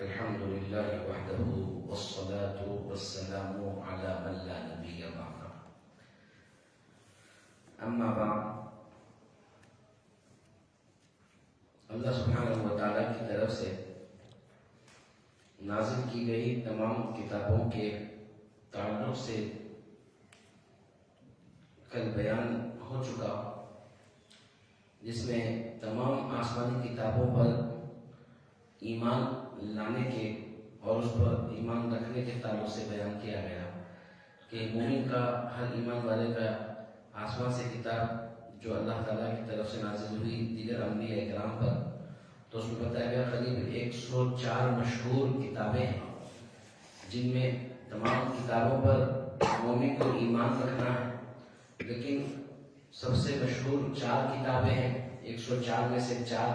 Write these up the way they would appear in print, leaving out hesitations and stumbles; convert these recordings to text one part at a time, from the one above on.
الحمد لله وحده والصلاة والسلام على من لا نبي بعده اما بعد اللہ سبحانہ و تعالیٰ کی طرف سے نازل کی گئی تمام کتابوں کے تعلق سے کل بیان ہو چکا، جس میں تمام آسمانی کتابوں پر ایمان لانے کے اور اس پر ایمان رکھنے کے تعلق سے بیان کیا گیا کہ مومن کا، ہر ایمان والے کا آسمان سے کتاب جو اللہ تعالیٰ کی طرف سے نازل ہوئی دیگر انبیاء اکرام پر، تو اس میں بتایا گیا قریب 104 مشہور کتابیں ہیں جن میں تمام کتابوں پر مومن کو ایمان رکھنا ہے، لیکن سب سے مشہور 4 کتابیں ہیں۔ 104 میں سے 4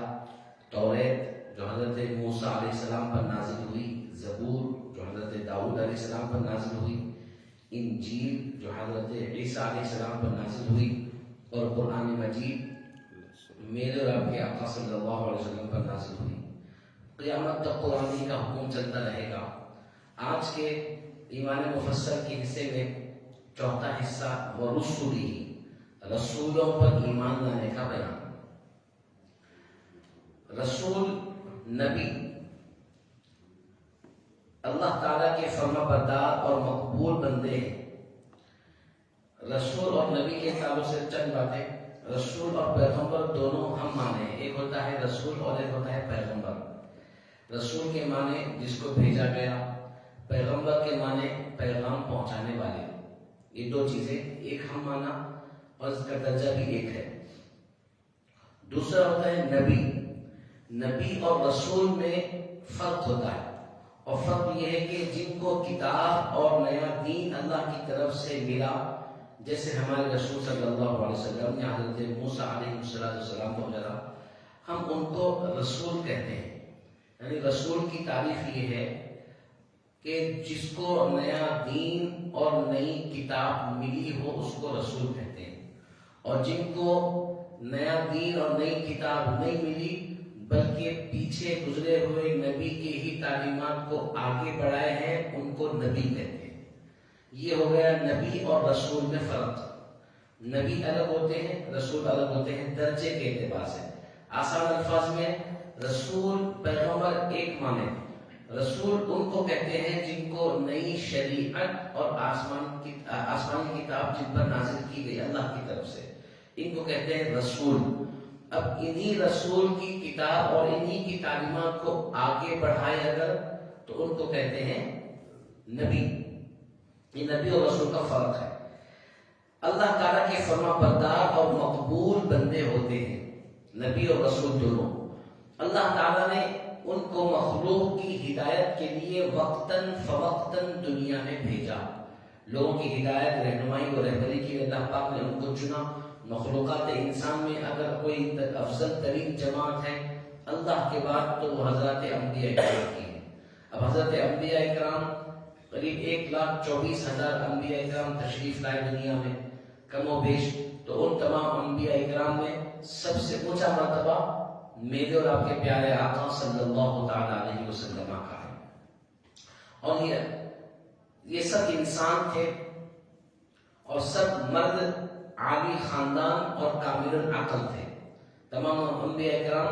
توریت جو حضرت موسیٰ علیہ السلام پر نازل ہوئی، زبور جو حضرت داؤد علیہ السلام پر نازل ہوئی، انجیل جو حضرت عیسیٰ علیہ السلام پر نازل ہوئی، اور قرآن مجید میرے اور آپ کے آقا صلی اللہ علیہ وسلم پر نازل ہوئی۔ قیامت تک قرآن کا حکم چلتا رہے گا۔ آج کے ایمان مفصل کے حصے میں چوتھا حصہ ورسولی، رسولوں پر ایمان لانے کا بیان۔ رسول نبی اللہ تعالیٰ کے فرما بردار اور مقبول بندے ہیں۔ رسول اور نبی کے تعلق سے چند باتیں۔ رسول اور پیغمبر دونوں ہم معنی ہیں، ایک ہوتا ہے رسول اور ایک ہوتا ہے پیغمبر۔ رسول کے معنی جس کو بھیجا گیا، پیغمبر کے معنی پیغام پہنچانے والے۔ یہ 2 چیزیں، ایک ہم معنی اور اس کا درجہ بھی ایک ہے۔ دوسرا ہوتا ہے نبی۔ نبی اور رسول میں فرق ہوتا ہے، اور فرق یہ ہے کہ جن کو کتاب اور نیا دین اللہ کی طرف سے ملا، جیسے ہمارے رسول صلی اللہ علیہ وسلم یا حضرت موسیٰ علیہ السلام وغیرہ، ہم ان کو رسول کہتے ہیں۔ یعنی رسول کی تعریف یہ ہے کہ جس کو نیا دین اور نئی کتاب ملی ہو اس کو رسول کہتے ہیں، اور جن کو نیا دین اور نئی کتاب نہیں ملی بلکہ پیچھے گزرے ہوئے نبی کی ہی تعلیمات کو آگے بڑھائے ہیں ان کو نبی کہتے ہیں۔ یہ ہو گیا نبی اور رسول میں فرق۔ نبی الگ ہوتے ہیں، رسول الگ ہوتے ہیں درجے کے اعتبار سے۔ آسان الفاظ میں رسول پیغمبر ایک معنی، رسول ان کو کہتے ہیں جن کو نئی شریعت اور آسمانی کتاب جن پر نازل کی گئی اللہ کی طرف سے، ان کو کہتے ہیں رسول۔ اب انہی رسول کی کتاب اور انہی کی تعلیمات کو آگے بڑھائے اگر تو ان کو کہتے ہیں نبی۔ یہ نبی اور رسول کا فرق ہے۔ اللہ تعالیٰ کے فرما بردار اور مقبول بندے ہوتے ہیں نبی اور رسول دونوں۔ اللہ تعالیٰ نے ان کو مخلوق کی ہدایت کے لیے وقتاً فوقتاً دنیا میں بھیجا۔ لوگوں کی ہدایت، رہنمائی اور رہبری کے لیے اللہ پاک نے ان کو چنا۔ مخلوقات انسان میں اگر کوئی افضل ترین جماعت ہے اللہ کے بعد تو وہ حضرات انبیاء اکرام کی ہے۔ اب حضرت انبیاء اکرام قریب 1,24,000 انبیاء اکرام تشریف لائے دنیا میں، کم و بیش۔ تو ان تمام انبیاء اکرام میں سب سے اونچا مرتبہ میرے اور آپ کے پیارے آقا صلی اللہ تعالی علیہ وسلم کا ہے۔ اور یہ سب انسان تھے اور سب مرد عالی خاندان اور کامل العقل تھے۔ تمام انبیاء اکرام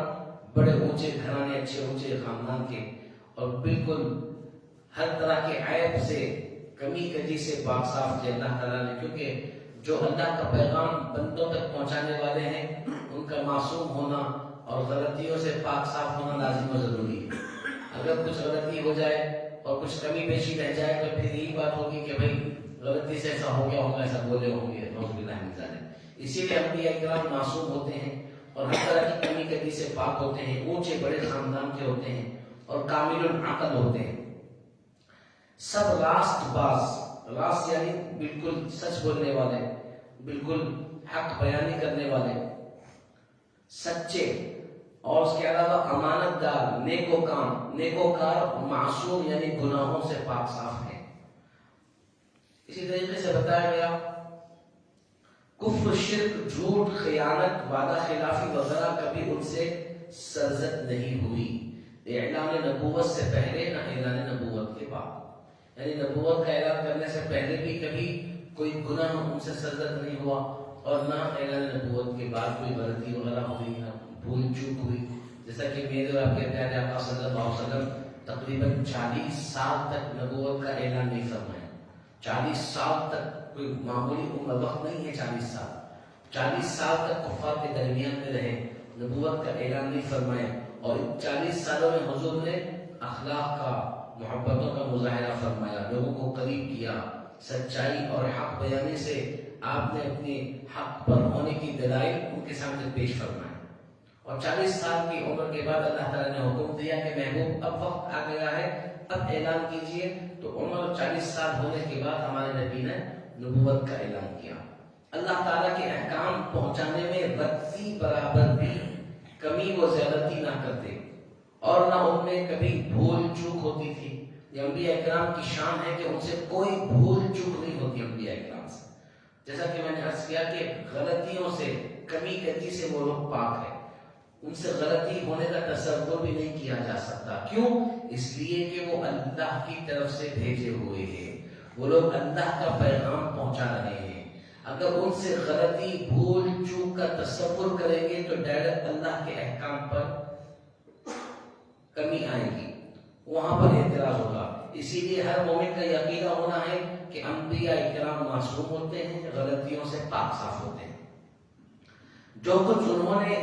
بڑے اونچے گھرانے، اچھے اونچے خاندان کے، اور بالکل ہر طرح کے عیب سے، کمی کجی سے پاک صاف تھے اللہ تعالیٰ نے، کیونکہ جو اللہ کا پیغام بندوں تک پہنچانے والے ہیں ان کا معصوم ہونا اور غلطیوں سے پاک صاف ہونا لازم و ضروری ہے۔ اگر کچھ غلطی ہو جائے اور کچھ کمی بیشی رہ جائے تو پھر یہی بات ہوگی کہ بھائی غلطی سے ایسا ہو گیا ہوگا، ایسا بولے ہوں گے، نعوذ باللہ من ذالک۔ اسی لیے انبیاء اکرام معصوم ہوتے ہیں اور ہر طرح کی کمی کجی سے پاک ہوتے ہیں، اونچے بڑے خاندان کے ہوتے ہیں اور کامل العقل ہوتے ہیں۔ سب راست باز، راست یعنی بالکل سچ بولنے والے، بالکل حق بیانی کرنے والے، سچے، اور اس کے علاوہ امانت دار، نیکوکار، معصوم یعنی گناہوں سے پاک صاف ہیں۔ اسی طریقے سے بتایا گیا کفر، شرک، جھوٹ، خیانت، وعدہ خلافی وغیرہ کبھی ان سے سرزد نہیں ہوئی۔ اعلان نبوت سے پہلے نہ اعلان نبوت کے بعد. یعنی نبوت کا اعلان کرنے سے پہلے بھی کبھی کوئی گناہ ان سے سرزد نہیں ہوا اور نہ اعلان نبوت کے بعد کوئی غلطی وغیرہ ہوئی نہ بھول چوک ہوئی. جیسا کہ میرے اور آپ کے پیارے آقا صلی اللہ علیہ وسلم تقریباً 40 سال تک نبوت کا اعلان نہیں فرمایا. 40 سال تک کوئی معمولی عمر وقت نہیں ہے. 40 سال تک کفار کے درمیان میں رہے, نبوت کا اعلان نہیں فرمایا. اور 40 سالوں میں حضور نے اخلاق کا, محبتوں کا مظاہرہ فرمایا, لوگوں کو قریب کیا, سچائی اور حق بیانی سے آپ نے اپنے حق پر ہونے کی دلائل ان کے سامنے پیش فرمائے. اور 40 سال کی عمر کے بعد اللہ تعالیٰ نے حکم دیا کہ محبوب اب وقت آ گیا ہے, اب اعلان کیجئے. تو عمر 40 سال ہونے کے بعد ہمارے نبی نے نبوت کا اعلان کیا. اللہ تعالیٰ کے احکام پہنچانے میں رتی برابر بھی کمی و زیادتی نہ کرتے اور نہ ان میں کبھی بھول چوک ہوتی تھی. یہ انبیاء اکرام کی شان ہے کہ ان سے کوئی بھول چوک نہیں ہوتی انبیاء اکرام سے. جیسا کہ میں نے عرض کیا کہ غلطیوں سے, کمی کجی سے وہ لوگ پاک ہیں. ان سے غلطی ہونے کا تصور بھی نہیں کیا جا سکتا. کیوں؟ اس لیے کہ وہ اللہ کی طرف سے بھیجے ہوئے ہیں, وہ لوگ اللہ کا پیغام پہنچا رہے ہیں. اگر ان سے غلطی, بھول چوک کا تصور کریں گے تو ڈائریکٹ اللہ کے احکام پر کمی آئے گی, وہاں پر اعتراض ہوگا. اسی لیے ہر مومن کا یہ عقیدہ ہونا ہے کہ انبیاء اکرام معصوم ہوتے ہیں, غلطیوں سے پاک صاف ہوتے ہیں. جو کچھ انہوں نے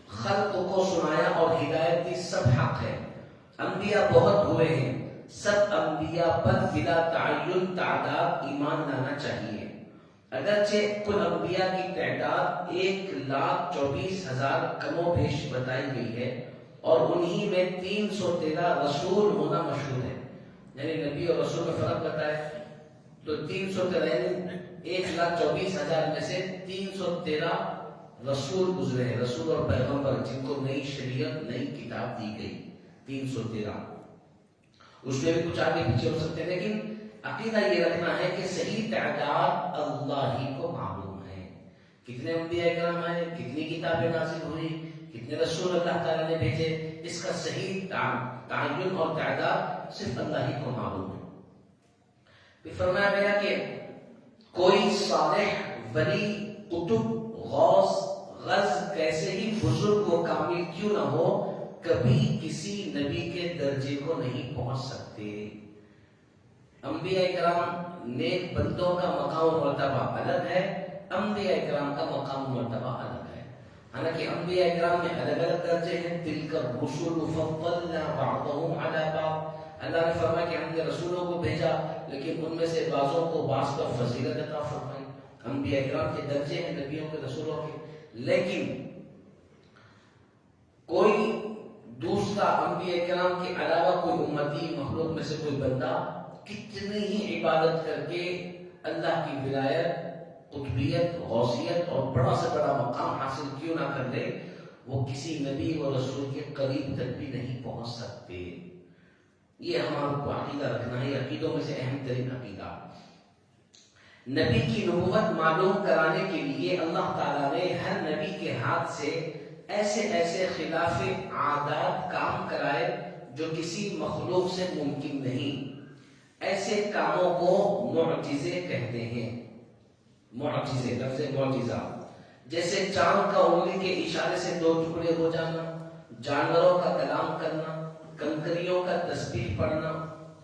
خلق کو سنایا اور ہدایت دی سب حق ہے. انبیاء بہت ہوئے ہیں, سب انبیاء پر بلا تعین تعداد ایمان لانا چاہیے. اگرچہ کل انبیاء کی تعداد 1,24,000 کم و بیش بتائی گئی ہے اور انہی میں 313 رسول ہونا مشہور ہے. یعنی نبی اور رسول میں فرق بتائے تو 313 1,24,000 میں سے 313 رسول گزرے ہیں, رسول اور پیغمبر جن کو نئی شریعت, نئی کتاب دی گئی. 313 اس میں بھی کچھ آگے پیچھے ہو سکتے ہیں, لیکن عقیدہ یہ رکھنا ہے کہ صحیح تعداد اللہ ہی کو معلوم ہے. کتنے انبیاء کرام آئے, کتنی کتابیں نازل ہوئی, کتنے رسول اللہ تعالیٰ نے بھیجے, اس کا صحیح تعین اور تعداد صرف اللہ ہی کو معلوم ہے. پھر فرمایا گیا کہ کوئی صالح, ولی, قطب, غوث, غز کیسے ہی بزرگ و کامل کیوں نہ ہو, کبھی کسی نبی کے درجے کو نہیں پہنچ سکتے. انبیاء اکرام نیک بندوں کا مقام و مرتبہ الگ ہے, انبیاء اکرام کا مقام و مرتبہ الگ ہے. حالانکہ انبیاء اکرام میں الگ الگ درجے ہیں. تلک الرسل فضلنا بعضهم على بعض. اللہ نے فرمایا کہ ہم نے رسولوں کو بھیجا لیکن ان میں سے بعضوں کو بعض پر فضیلت عطا فرمائی. انبیاء اکرام کے درجے ہیں نبیوں کے, رسولوں کے. لیکن کوئی دوسرا انبیاء اکرام کے علاوہ کوئی امتی, مخلوق میں سے کوئی بندہ کتنی ہی عبادت کر کے اللہ کی ولایت, قطبیت, غوثیت اور بڑا سے بڑا مقام حاصل کیوں نہ کر لے, وہ کسی نبی و رسول کے قریب تک بھی نہیں پہنچ سکتے. یہ ہمارا کو عقیدہ رکھنا ہے, عقیدوں میں سے اہم ترین عقیدہ. نبی کی نبوت معلوم کرانے کے لیے اللہ تعالیٰ نے ہر نبی کے ہاتھ سے ایسے ایسے خلاف عادات کام کرائے جو کسی مخلوق سے ممکن نہیں. ایسے کاموں کو معجزے کہتے ہیں. معجزے, لفظ معجزہ, جیسے چاند کا انگلی کے اشارے سے 2 ٹکڑے ہو جانا, جانوروں کا کلام کرنا, کنکریوں کا تسبیح پڑھنا,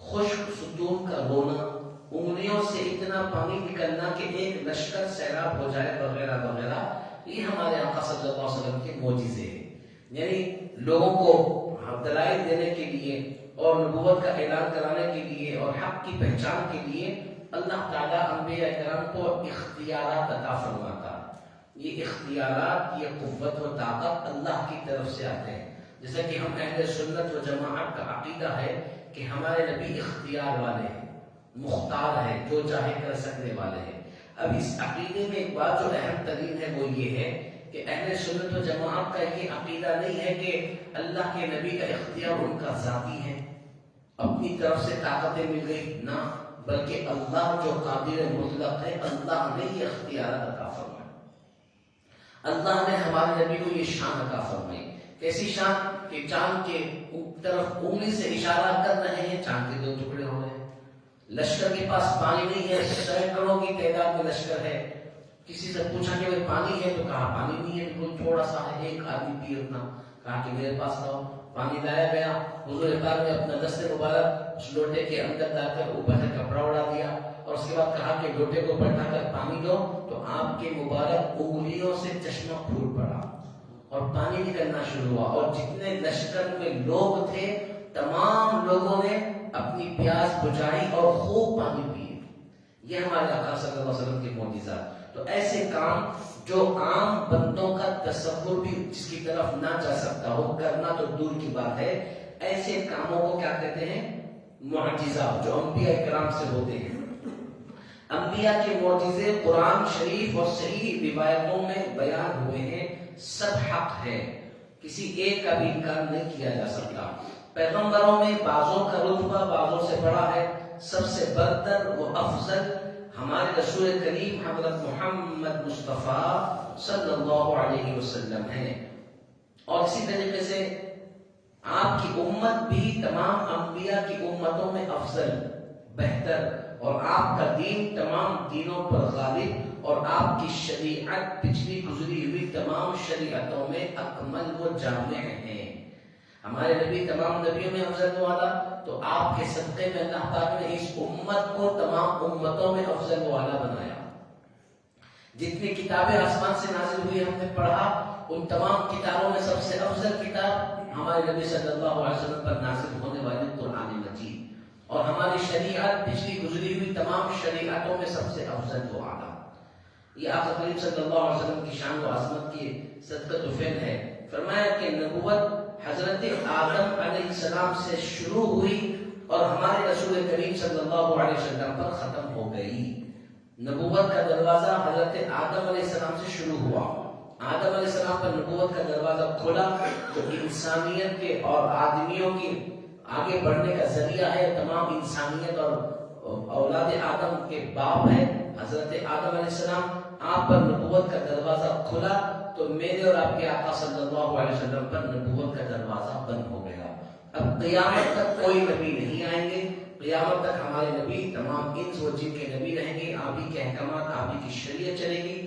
خشک ستون کا رونا, انگلیوں سے اتنا پانی نکلنا کہ ایک لشکر سیراب ہو جائے, وغیرہ وغیرہ. یہ ہمارے آقا صلی اللہ علیہ وسلم کے معجزے ہیں. یعنی لوگوں کو دلائل دینے کے لیے اور نبوت کا اعلان کرانے کے لیے اور حق کی پہچان کے لیے اللہ تعالیٰ انبیاء کرام کو اختیارات عطا فرماتا. یہ اختیارات, یہ قوت و طاقت اللہ کی طرف سے آتے ہیں. جیسا کہ ہم اہل سنت و جماعت کا عقیدہ ہے کہ ہمارے نبی اختیار والے ہیں, مختار ہیں, جو چاہے کر سکنے والے ہیں. اب اس عقیدے میں ایک بات جو اہم ترین ہے وہ یہ ہے کہ اہل سنت و جماعت کا یہ عقیدہ نہیں ہے کہ اللہ کے نبی کا اختیار ان کا ذاتی ہے, اپنی طرف سے طاقتیں مل گئی, نہ, بلکہ اللہ جو قادر مطلق ہے, اللہ نے یہ اختیارات عطا فرمائے. اللہ نے ہمارے نبی کو یہ شان عطا فرمائی. کیسی شان کہ چاند کے طرف انگلی سے اشارہ کر رہے ہیں، چاند کے 2 ٹکڑے ہو رہے ہیں۔ لشکر کے پاس پانی نہیں ہے، سینکڑوں کی تعداد میں لشکر ہے، کسی سے پوچھا کہ بھائی پانی ہے تو کہا پانی نہیں ہے، بالکل تھوڑا سا ہے، ایک آدمی پی اتنا، کہا کہ میرے پاس لاؤ، پانی لایا گیا۔ حضور پاک نے اپنا دست مبارک اس لوٹے کے اندر ڈال کر اوپر سے کپڑا اڑا دیا اور اس کے بعد کہا کہ لوٹے کو پلٹا کر پانی دو، تو آپ کے مبارک انگلیوں سے چشمہ پھوٹ پڑا اور پانی نکلنا شروع ہوا، اور جتنے لشکر میں لوگ تھے تمام لوگوں نے اپنی پیاس بجھائی اور خوب پانی پیے۔ یہ ہمارے آقا صلی اللہ علیہ وسلم کے معجزات۔ تو ایسے کام جو عام بندوں کا تصور بھی جس کی طرف نہ جا سکتا ہو، کرنا تو دور کی بات ہے، ایسے کاموں کو کیا کہتے ہیں؟ معجزہ، جو انبیاء کرام سے ہوتے ہیں۔ انبیاء کے معجزے قرآن شریف اور صحیح روایتوں میں بیان ہوئے ہیں، سب حق ہے، کسی ایک کا بھی انکار نہیں کیا جا سکتا۔ پیغمبروں میں بعضوں کا رتبہ بعضوں سے بڑا ہے، سب سے برتر و افضل ہمارے رسول کریم حضرت محمد مصطفیٰ صلی اللہ علیہ وسلم ہیں، اور اسی طریقے سے آپ کی امت بھی تمام انبیاء کی امتوں میں افضل، بہتر، اور آپ کا دین تمام دینوں پر غالب، اور آپ کی شریعت پچھلی گزری ہوئی تمام شریعتوں میں اکمل و جامع ہیں۔ ہمارے نبی تمام نبیوں میں افضل والا، تو آپ کے صدقے میں اللہ پاک نے اس امت کو تمام امتوں میں افضل والا بنایا۔ جتنی کتابیں آسمان سے نازل ہوئی ہم نے پڑھا، ان تمام کتابوں میں سب سے افضل کتاب ہمارے نبی صلی اللہ علیہ وسلم پر نازل ہونے والی قرآن مجید، اور ہماری شریعت پچھلی گزری ہوئی تمام شریعتوں میں سب سے افضل و اعلیٰ۔ یہ آقا کریم صلی اللہ علیہ وسلم کی شان و عظمت کی صدقۃ و فعل ہے۔ فرمایا کہ نبوت حضرت آدم علیہ السلام سے شروع ہوئی اور ہمارے رسول کریم صلی اللہ علیہ وسلم پر ختم ہو گئی۔ نبوت کا دروازہ حضرت آدم علیہ السلام سے شروع ہوا، آدم علیہ السلام پر نبوت کا دروازہ کھلا، تو انسانیت کے اور آدمیوں کی آگے بڑھنے کا ذریعہ ہے، تمام انسانیت اور اولاد آدم کے باپ ہے حضرت آدم علیہ السلام۔ آپ پر نبوت کا دروازہ کھلا تو میرے اور آپ کے آقا صلی اللہ علیہ وسلم پر نبوت کا دروازہ بند ہو گیا۔ اب قیامت تک کوئی نبی نہیں آئیں گے، قیامت تک ہمارے نبی تمام انس و جن کے نبی رہیں گے، آپ ہی کے احکامات، آپ ہی کی شریعت چلے گی۔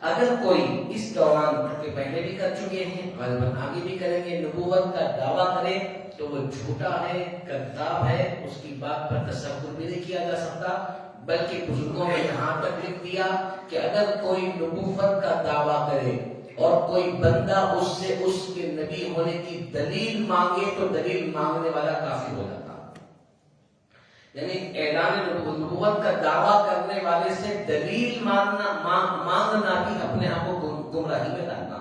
اگر کوئی اس دوران کے پہلے بھی کر چکے ہیں، غالباً آگے بھی کریں گے، نبوت کا دعویٰ کرے تو وہ جھوٹا ہے، کذاب ہے، اس کی بات پر تصور بھی نہیں کیا جا سکتا۔ بلکہ بزرگوں نے یہاں تک لکھ دیا کہ اگر کوئی نبوت کا دعویٰ کرے اور کوئی بندہ اس سے اس کے نبی ہونے کی دلیل مانگے تو دلیل مانگنے والا کافر ہو جاتا۔ یعنی اعلان نبوت کا دعویٰ کرنے والے سے دلیل مانگنا بھی اپنے آپ کو گمراہی میں ڈالنا۔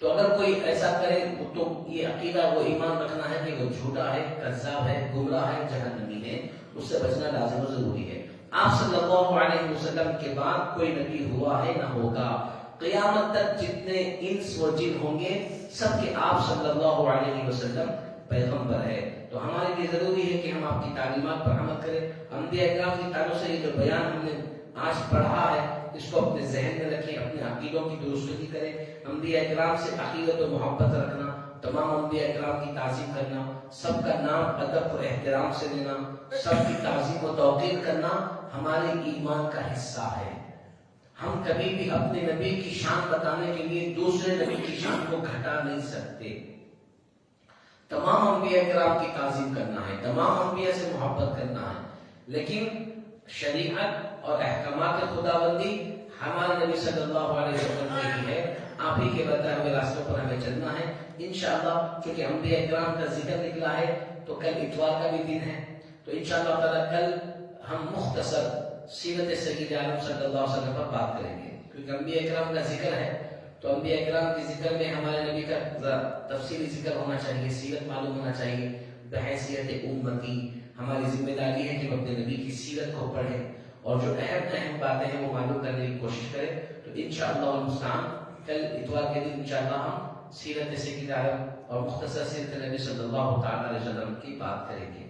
تو اگر کوئی ایسا کرے تو یہ عقیدہ وہ ایمان رکھنا ہے کہ وہ جھوٹا ہے، کذاب ہے، گمراہ ہے، جہنمی ہے، اس سے بچنا لازم و ضروری ہے۔ آپ صلی اللہ علیہ وسلم کے بعد کوئی نبی ہوا ہے نہ ہوگا، قیامت تک جتنے انس و جن ہوں گے سب کے آپ صلی اللہ علیہ وسلم پیغمبر ہے۔ تو ہمارے لیے ضروری ہے کہ ہم آپ کی تعلیمات پر عمل کریں۔ انبیاء کرام کی تعلق سے یہ جو بیان ہم نے آج پڑھا ہے اس کو اپنے ذہن میں رکھیں، اپنے عقیدوں کی درستگی کریں، انبیاء کرام سے عقیدت و محبت رکھنا، تمام انبیاء کرام کی تعظیم کرنا، سب کا نام ادب و احترام سے لینا، سب کی تعظیم و توقیر کرنا ہمارے ایمان کا حصہ ہے۔ ہم کبھی بھی اپنے نبی کی شان بتانے کے لیے دوسرے نبی کی شان کو گھٹا نہیں سکتے۔ تمام انبیاء کرام کی تعظیم کرنا ہے، تمام انبیاء سے محبت کرنا ہے، لیکن شریعت اور احکامات خداوندی ہمارے نبی صلی اللہ علیہ وسلم کی ہی ہے، آپ ہی کے بتائے ہوئے راستوں پر ہمیں چلنا ہے انشاءاللہ۔ چونکہ انبیاء کرام کا ذکر نکلا ہے تو کل اتوار کا بھی دن ہے، تو انشاءاللہ تعالیٰ کل ہم مختصر سیرت سید عالم صلی اللہ علیہ وسلم پر بات کریں گے، کیونکہ انبیاء کرام کا ذکر ہے تو انبیاء کرام کے ذکر میں ہمارے نبی کا تفصیلی ذکر ہونا چاہیے، سیرت معلوم ہونا چاہیے۔ بحیثیت امتی ہماری ذمہ داری ہے کہ ہم اپنے نبی کی سیرت کو پڑھیں اور جو اہم باتیں ہیں وہ معلوم کرنے کی کوشش کریں۔ تو انشاءاللہ المستعان کل اتوار کے دن انشاءاللہ ہم سیرت سید عالم اور مختصر سیرت نبی صلی اللہ تعالیٰ علیہ وسلم کی بات کریں گے۔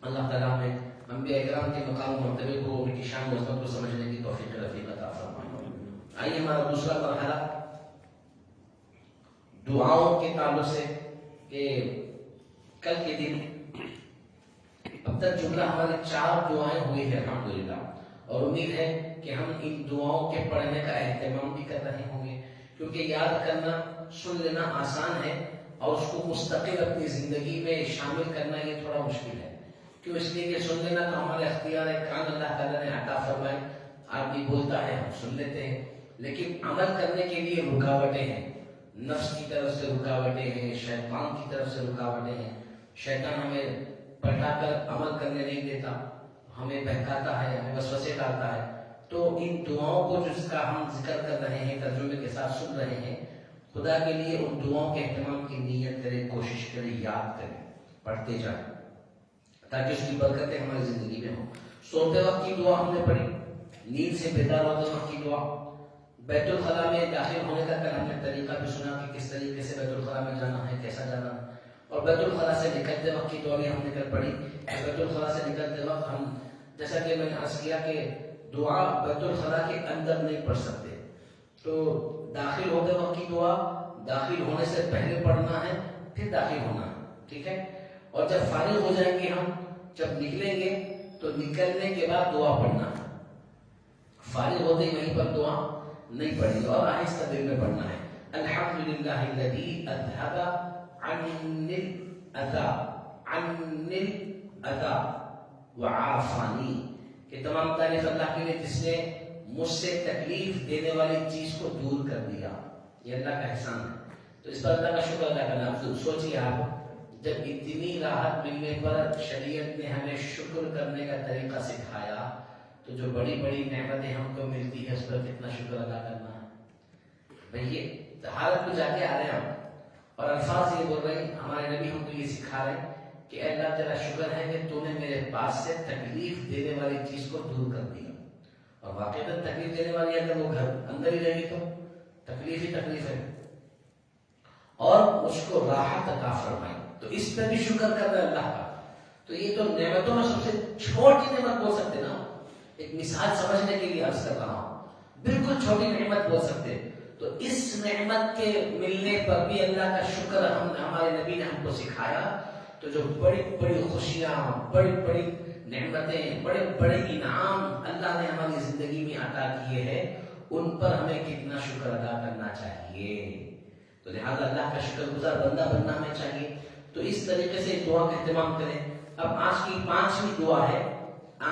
اللہ تعالیٰ ہمیں انبیاء کرام کے مقام و مرتبے کو، ان کی شان و عظمت کو سمجھنے کی توفیق رفیق عطا فرمائے۔ آئیے ہمارا دوسرا مرحلہ دعاؤں کے تعلق سے کہ کل کے دن اب تک جملہ ہماری 4 دعائیں ہوئی ہے الحمدللہ، اور امید ہے کہ ہم ان دعاؤں کے پڑھنے کا اہتمام بھی کر رہے ہوں گے، کیونکہ یاد کرنا سن لینا آسان ہے اور اس کو مستقل اپنی زندگی میں شامل کرنا یہ تھوڑا مشکل ہے۔ کیوں؟ اس لیے کہ سن لینا تو ہمارے اختیار ہے، کان اللہ تعالیٰ نے عطا فرمائے، آدمی بولتا ہے ہم سن لیتے ہیں، لیکن عمل کرنے کے لیے رکاوٹیں ہیں، نفس کی طرف سے رکاوٹیں ہیں، شیطان کی طرف سے رکاوٹیں ہیں۔ شیطان ہمیں پلٹا کر عمل کرنے نہیں دیتا، ہمیں بہکاتا ہے، ہمیں وسوسے ڈالتا ہے۔ تو ان دعاؤں کو جس کا ہم ذکر کر رہے ہیں، ترجمے کے ساتھ سن رہے ہیں، خدا کے لیے ان دعاؤں کے اہتمام کی نیت کریں، کوشش کریں، یاد کریں، پڑھتے جائیں تاکہ اس کی برکتیں ہماری زندگی میں ہوں۔ سوتے وقت کی دعا ہم نے پڑھی، نیند سے بیدار ہوتے وقت کی دعا، بیت الخلاء میں داخل ہونے کا کل ہم نے طریقہ بھی سنا کہ کس طریقے سے بیت الخلاء میں جانا ہے، کیسا جانا ہے، اور بیت الخلاء سے نکلتے وقت کی دعا بھی ہم نے کل پڑھی۔ بیت الخلاء سے نکلتے وقت ہم، جیسا کہ میں نے عرض کیا کہ دعا بیت الخلاء کے اندر نہیں پڑھ سکتے، تو داخل ہوتے وقت کی دعا داخل ہونے سے پہلے پڑھنا ہے، پھر داخل ہونا ہے، ٹھیک ہے؟ اور جب فارغ ہو جائیں گے ہم، جب نکلیں گے تو نکلنے کے بعد دعا پڑھنا ہے، فارغ ہوتے ہی وہیں پر دعا نہیں پڑھی، اور آہستہ دل میں پڑھنا ہے۔ الحمدللہ الذی اذھب عنی الاذى وعافانی، کہ تمام تعریف اللہ کے لیے جس نے مجھ سے تکلیف دینے والی چیز کو دور کر دیا، یہ اللہ کا احسان ہے۔ تو اس پر اللہ کا شکر ادا کرنا۔ سوچیے آپ، جب اتنی راحت ملنے پر شریعت نے ہمیں شکر کرنے کا طریقہ سکھایا، تو جو بڑی بڑی نعمتیں ہم کو ملتی ہے اس پر کتنا شکر ادا کرنا ہے۔ بھئی یہ حالت میں جا کے آ رہے ہیں ہم، اور الفاظ یہ بول رہے ہیں، ہمارے نبی ہم کو یہ سکھا رہے ہیں کہ اے اللہ تیرا شکر ہے کہ تو نے میرے پاس سے تکلیف دینے والی چیز کو دور کر دیا، اور واقعی تکلیف دینے والی اگر وہ گھر اندر ہی رہی تو تکلیف ہی تکلیف ہے، اور اس کو راحت عطا فرمائی، تو اس پہ بھی شکر کر رہے ہیں اللہ کا۔ تو یہ تو نعمتوں میں سب سے چھوٹی نعمت بول سکتے نا، ایک مثال سمجھنے کے لیے عرض کر رہا ہوں، بالکل چھوٹی نعمت بول سکتے، تو اس نعمت کے ملنے پر بھی اللہ کا شکر ہمارے نبی نے ہم کو سکھایا۔ تو جو بڑی بڑی خوشیاں، بڑی بڑی نعمتیں، بڑے بڑے انعام اللہ نے ہماری زندگی میں عطا کیے ہیں، ان پر ہمیں کتنا شکر ادا کرنا چاہیے۔ تو لہذا اللہ کا شکر گزار بندہ بننا ہمیں چاہیے۔ تو اس طریقے سے دعا کا اہتمام کریں۔ اب آج کی 5ویں دعا ہے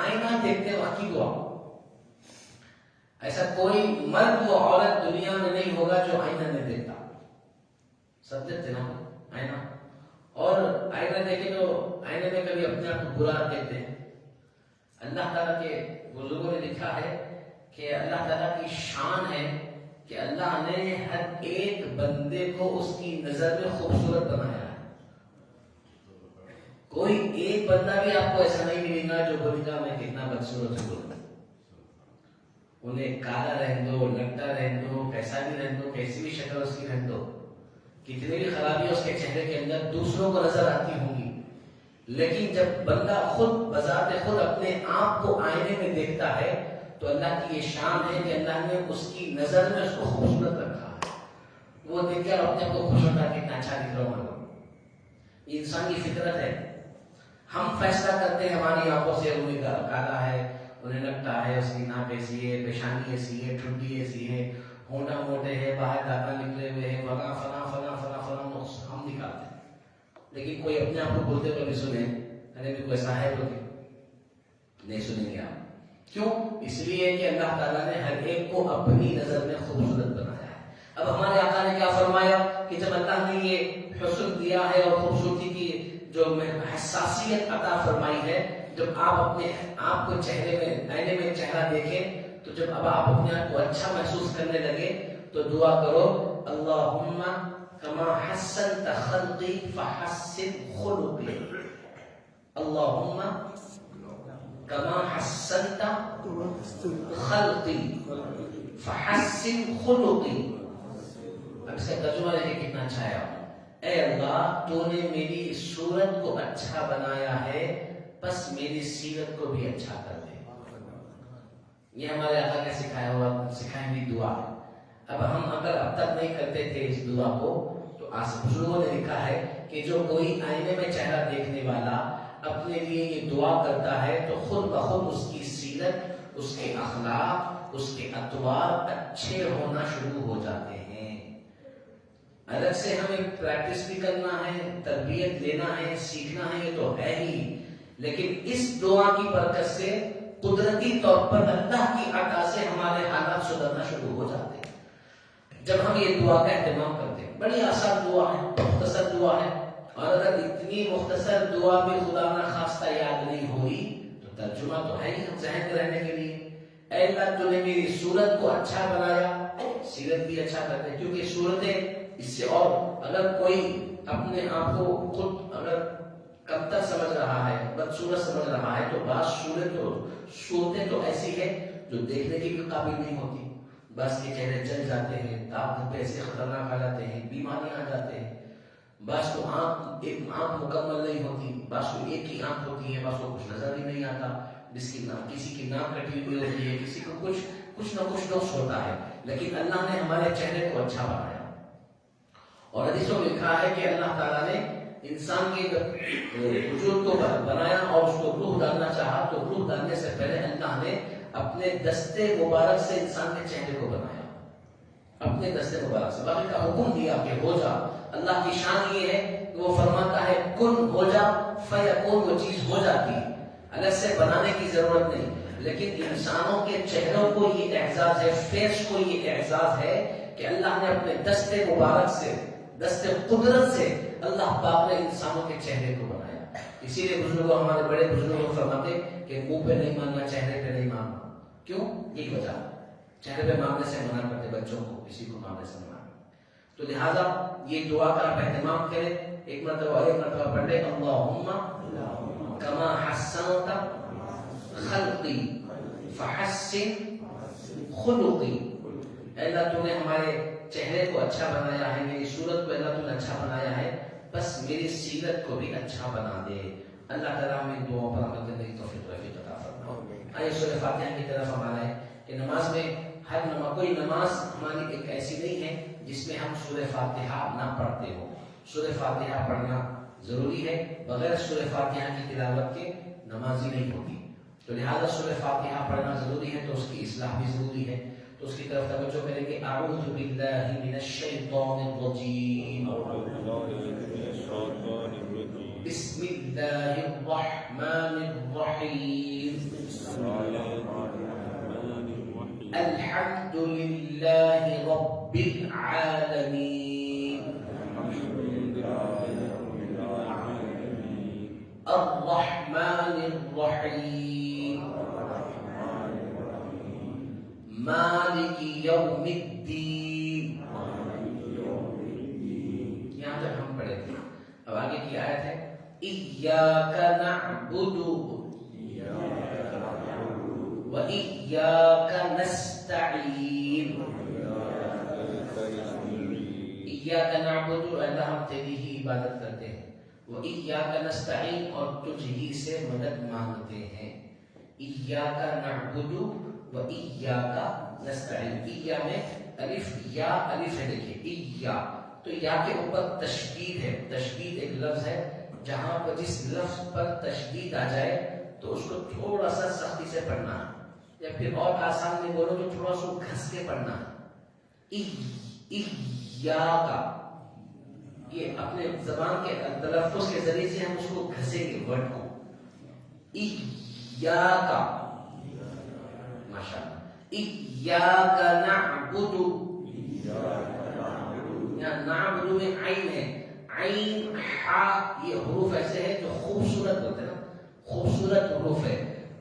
آئینہ دیکھتے وقت کی دعا۔ ایسا کوئی مرد و عورت دنیا میں نہیں ہوگا جو آئینہ نہیں دیکھتا، سب دیکھتے نا آئینہ، اور آئینہ دیکھے تو آئینے میں کبھی اپنے آپ کو برا دیکھتے ہیں۔ اللہ تعالیٰ کے بزرگوں نے لکھا ہے کہ اللہ تعالیٰ کی شان ہے کہ اللہ نے ہر ایک بندے کو اس کی نظر میں خوبصورت بنایا ہے۔ کوئی ایک بندہ بھی آپ کو ایسا نہیں ملے گا جو بولے گا میں کتنا بدصورت ہوں، انہیں کالا رہن دو، لٹا رہن دو، کیسا بھی رہن دو، کیسی بھی شکل اس کی رہن دو، کتنی بھی خرابی اس کے چہرے کے اندر دوسروں کو نظر آتی ہوں گی، لیکن جب بندہ خود بذات خود اپنے آپ کو آئینے میں دیکھتا ہے تو اللہ کی یہ شان ہے کہ اللہ نے اس کی نظر میں اس کو خوبصورت رکھا ہے۔ وہ دیکھ کر اپنے آپ کو خوش ہوتا ہے کتنا اچھا دکھ رہا ہوں۔ یہ انسان کی فطرت ہے۔ ہم فیصلہ کرتے ہیں ہماری آنکھوں سے انہیں کالا ہے، انہیں لگتا ہے، اس کی ناک ایسی ہے، پیشانی ایسی ہے، ٹھڈی ایسی ہے، ہونٹا موٹے ہیں، باہر دانت نکلے ہوئے ہیں، فلاں فلاں فلاں فلاں فلاں نقص ہم نکالتے ہیں، لیکن کوئی اپنے آپ کو بولتے ہوئے بھی سنیں ارے بھی کوئی ایسا ہے تو نہیں سنیں گے آپ۔ کیوں؟ اس لیے کہ اللہ تعالیٰ نے ہر ایک کو اپنی نظر میں خوبصورت بنایا ہے۔ اب ہمارے آقا نے کیا فرمایا کہ جب اللہ نے یہ حسن دیا ہے اور خوبصورتی کی جو حساسیت عطا فرمائی ہے، جب آپ اپنے آپ کو چہرے میں آئینے میں چہرہ دیکھیں تو جب اب آپ اپنے آپ کو اچھا محسوس کرنے لگے تو دعا کرو اللہم کما حسنت خلقی فحسن خلقی، اللہم کما حسنت خلقی فحسن خلقی۔ اب اس کا ترجمہ دیکھیں کتنا اچھا ہے۔ اے اللہ تو نے میری صورت کو اچھا بنایا ہے، بس میری سیرت کو بھی اچھا کر دے۔ یہ ہمارے آقا کا سکھائی ہوئی دعا ہے۔ اب ہم اگر اب تک نہیں کرتے تھے اس دعا کو تو بزرگوں نے لکھا ہے کہ جو کوئی آئینے میں چہرہ دیکھنے والا اپنے لیے یہ دعا کرتا ہے تو خود بخود اس کی سیرت، اس کے اخلاق، اس کے اطوار اچھے ہونا شروع ہو جاتے ہیں۔ الگ سے ہمیں پریکٹس بھی کرنا ہے، تربیت لینا ہے، سیکھنا ہے، یہ تو ہے ہی، لیکن اس دعا کی برکت سے قدرتی طور پر اللہ کی عطا سے ہمارے حالات سدھرنا شروع ہو جاتے ہیں جب ہم یہ دعا کا اہتمام کرتے ہیں۔ بڑی آسان دعا ہے، مختصر دعا ہے، اور اگر اتنی مختصر دعا بھی خدا نہ خواستہ یاد نہیں ہوئی تو ترجمہ تو ہے ہی ذہن میں رہنے کے لیے۔ اے اللہ تو نے میری صورت کو اچھا بنایا، سیرت بھی اچھا کر دے، کیونکہ صورتیں اس سے، اور اگر کوئی اپنے آپ کو خود اگر کمتر سمجھ رہا ہے، بدصورت سمجھ رہا ہے، تو بعض صورتیں تو ایسی ہے جو دیکھنے کی بھی قابل نہیں ہوتی، بس کے چہرے جل جاتے ہیں، داغ دھبے ایسے خطرناک آ جاتے ہیں، بیماریاں آ جاتے ہیں، بعض کو ایک آنکھ مکمل نہیں ہوتی، بعض کو ایک ہی آنکھ ہوتی ہے، بعض کو کچھ نظر ہی نہیں آتا، کسی کی ناک کٹی ہوئی ہوتی ہے، کسی کو کچھ نہ کچھ نقص ہوتا ہے، لیکن اللہ نے ہمارے چہرے کو اچھا بنایا۔ اور حدیثوں میں لکھا ہے کہ اللہ تعالیٰ نے انسان کے وجود کو بنایا اور اس کو روح ڈالنا چاہا تو روح ڈالنے سے پہلے اللہ نے اپنے دستے مبارک سے انسان کے چہرے کو بنایا، اپنے دستے مبارک سے، باقی کا حکم دیا کہ ہو جا۔ اللہ کی شان یہ ہے کہ وہ فرماتا ہے کن ہو جا فیکون، وہ چیز ہو جاتی ہے، الگ سے بنانے کی ضرورت نہیں۔ لیکن انسانوں کے چہروں کو یہ اعزاز ہے، فیس کو یہ اعزاز ہے کہ اللہ نے اپنے دستے مبارک سے، دست قدرت سے اللہ پاک نے انسانوں کے چہرے کو بنایا۔ اسی لیے بزرگوں، ہمارے بڑے بزرگوں فرماتے کہ منہ پہ نہیں ماننا، چہرے پہ نہیں ماننا۔ کیوں؟ ایک وجہ، چہرے پہ مانگنے سے منع کرتے بچوں کو، کسی کو مانگنے سے منع کرتے، تو لہٰذا یہ دعا کا آپ اہتمام کریں۔ ایک مرتبہ پڑھ لیں، اللہم کما حسنت خلقی فحسن خلقی۔ اے اللہ تو نے ہمارے چہرے کو اچھا بنایا ہے، میری صورت کو اللہ تو نے اچھا بنایا ہے، بس میری سیرت کو بھی اچھا بنا دے۔ اللہ تعالیٰ ہمیں دعاؤں پر عمل کرنے کی توفیق عطا فرمائے۔ آئیے سورہ فاتحہ کی طرف ہمارا ہے کہ نماز میں کوئی نماز ہماری ایک ایسی نہیں ہے جس میں ہم سورہ فاتحہ نہ پڑھتے ہو۔ سورہ فاتحہ پڑھنا ضروری ہے، بغیر سورہ فاتحہ کی تلاوت کے نماز ہی نہیں ہوتی، تو لہذا سورہ فاتحہ پڑھنا ضروری ہے، تو اس کی اصلاح بھی ضروری ہے، تو اس کی طرف توجہ کریں گے۔ اعوذ باللہ من الشیطان الرجیم، بسم اللہ الرحمن الرحیم، الحمد للہ رب العالمین، الرحمن الرحیم، مالک یوم الدین۔ یہاں تک ہم پڑھے تھے، اب آگے کی آیت ہے ایاک نعبد و ایاک نستعین۔ ایاک نعبد، اللہ ہم تیری ہی عبادت کرتے ہیں، و ایاک نستعین، اور تجھ ہی سے مدد مانگتے ہیں۔ ایاک نعبد و ایاک نستعین، ایا میں الف یا الف ہے، دیکھیے ایا تو یا کے اوپر تشدید ہے، تشدید ایک لفظ ہے، جہاں پر جس لفظ پر تشدید آ جائے تو اس کو تھوڑا سا سختی سے پڑھنا ہے، یا پھر اور آسان میں بولو تو تھوڑا سا گھس کے پڑھنا ہے۔ ایا کا، یہ اپنے زبان کے تلفظ کے ذریعے سے ہم اس کو گھسیں گے ورڈ کو، ایا کا، ماشاءاللہ، ایاک نعبد، یہاں نعبد میں عین ہے، عین حا، یہ حروف ایسے ہیں جو خوبصورت ہوتے ہیں نا، خوبصورت حروف ہے،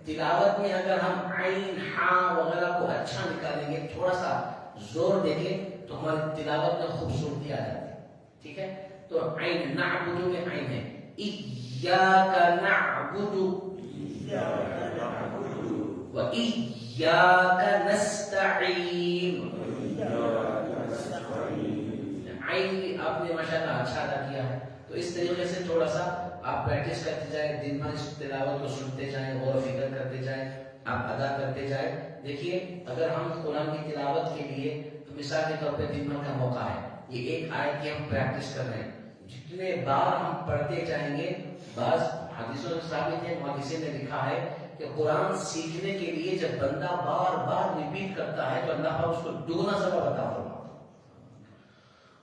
تلاوت میں اگر ہم عین حا وغیرہ کو اچھا نکالیں گے، تھوڑا سا زور دیں گے تو ہماری تلاوت میں خوبصورتی آ جاتی ہے، ٹھیک ہے؟ تو عین، نعبد میں عین ہے، ایاک نعبد و ایاک نستعین۔ عین آپ نے ماشاءاللہ اچھا ادا کیا ہے، تو اس طریقے سے تھوڑا سا آپ پریکٹس کرتے جائیں، دن بھر اس تلاوت کو سنتے جائیں، غور و فکر کرتے جائیں، آپ ادا کرتے جائیں۔ دیکھیے اگر ہم قرآن کی تلاوت کے لیے مثال کے طور پہ دن بھر کا موقع ہے، یہ ایک آیت کی ہم پریکٹس کر رہے ہیں، جتنے بار ہم پڑھتے جائیں گے، بعض حدیثوں میں ثابت ہے، محدثین نے لکھا ہے کہ قرآن سیکھنے کے لیے جب بندہ بار بار ریپیٹ کرتا ہے تو اللہ پاک اس کو دگنا ثواب عطا فرماتا ہے۔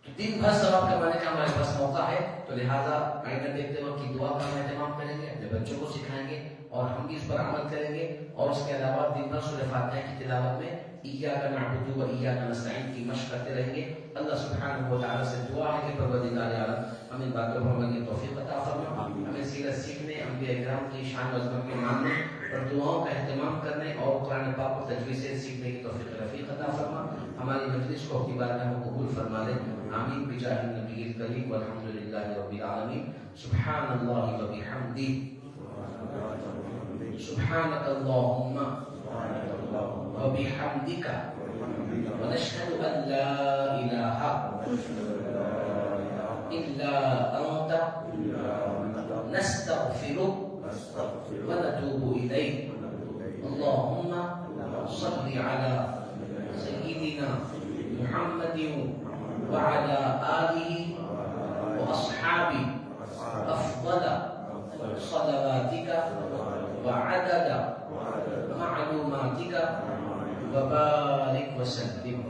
تو دن بھر ثواب کمانے کا ہمارے پاس موقع ہے، تو لہٰذا آئندہ دیکھتے وقت کی دعا کا ہم اہتمام کریں گے، اپنے بچوں کو سکھائیں گے اور ہم بھی اس پر عمل کریں گے، اور اس کے علاوہ دن بھر سورہ فاتحہ کی تلاوت میں ایاک نعبد و ایاک نستعین کی مشق کرتے رہیں گے۔ اللہ سبحانہ و تعالیٰ سے دعا ہے کہ پروردگار عالم ہم ان باتوں پر عمل کی توفیق عطا فرما، ہمیں سیرت سیکھنے، انبیاء کرام کی شان و عظمت کو ماننے اور دعاؤں کا اہتمام کرنے اور قرآن پاک کو تجوید سے سیکھنے کی توفیق رفیق عطا فرما، ہماری مجلس کو اپنی بارگاہ میں قبول فرما لے، آمین بجاہ النبی الکریم والحمد للہ رب العالمین۔ سبحان اللہ و بحمدہ، سبحانک اللہم و بحمدک، ونشہد ان لا الہ الا انت، نستغفرک ونتوب الیک۔ اللہم صل علی سیدنا محمد وعلى آلہ وأصحابہ أفضل صلواتك وعدد معلوماتك وبارك وسلم۔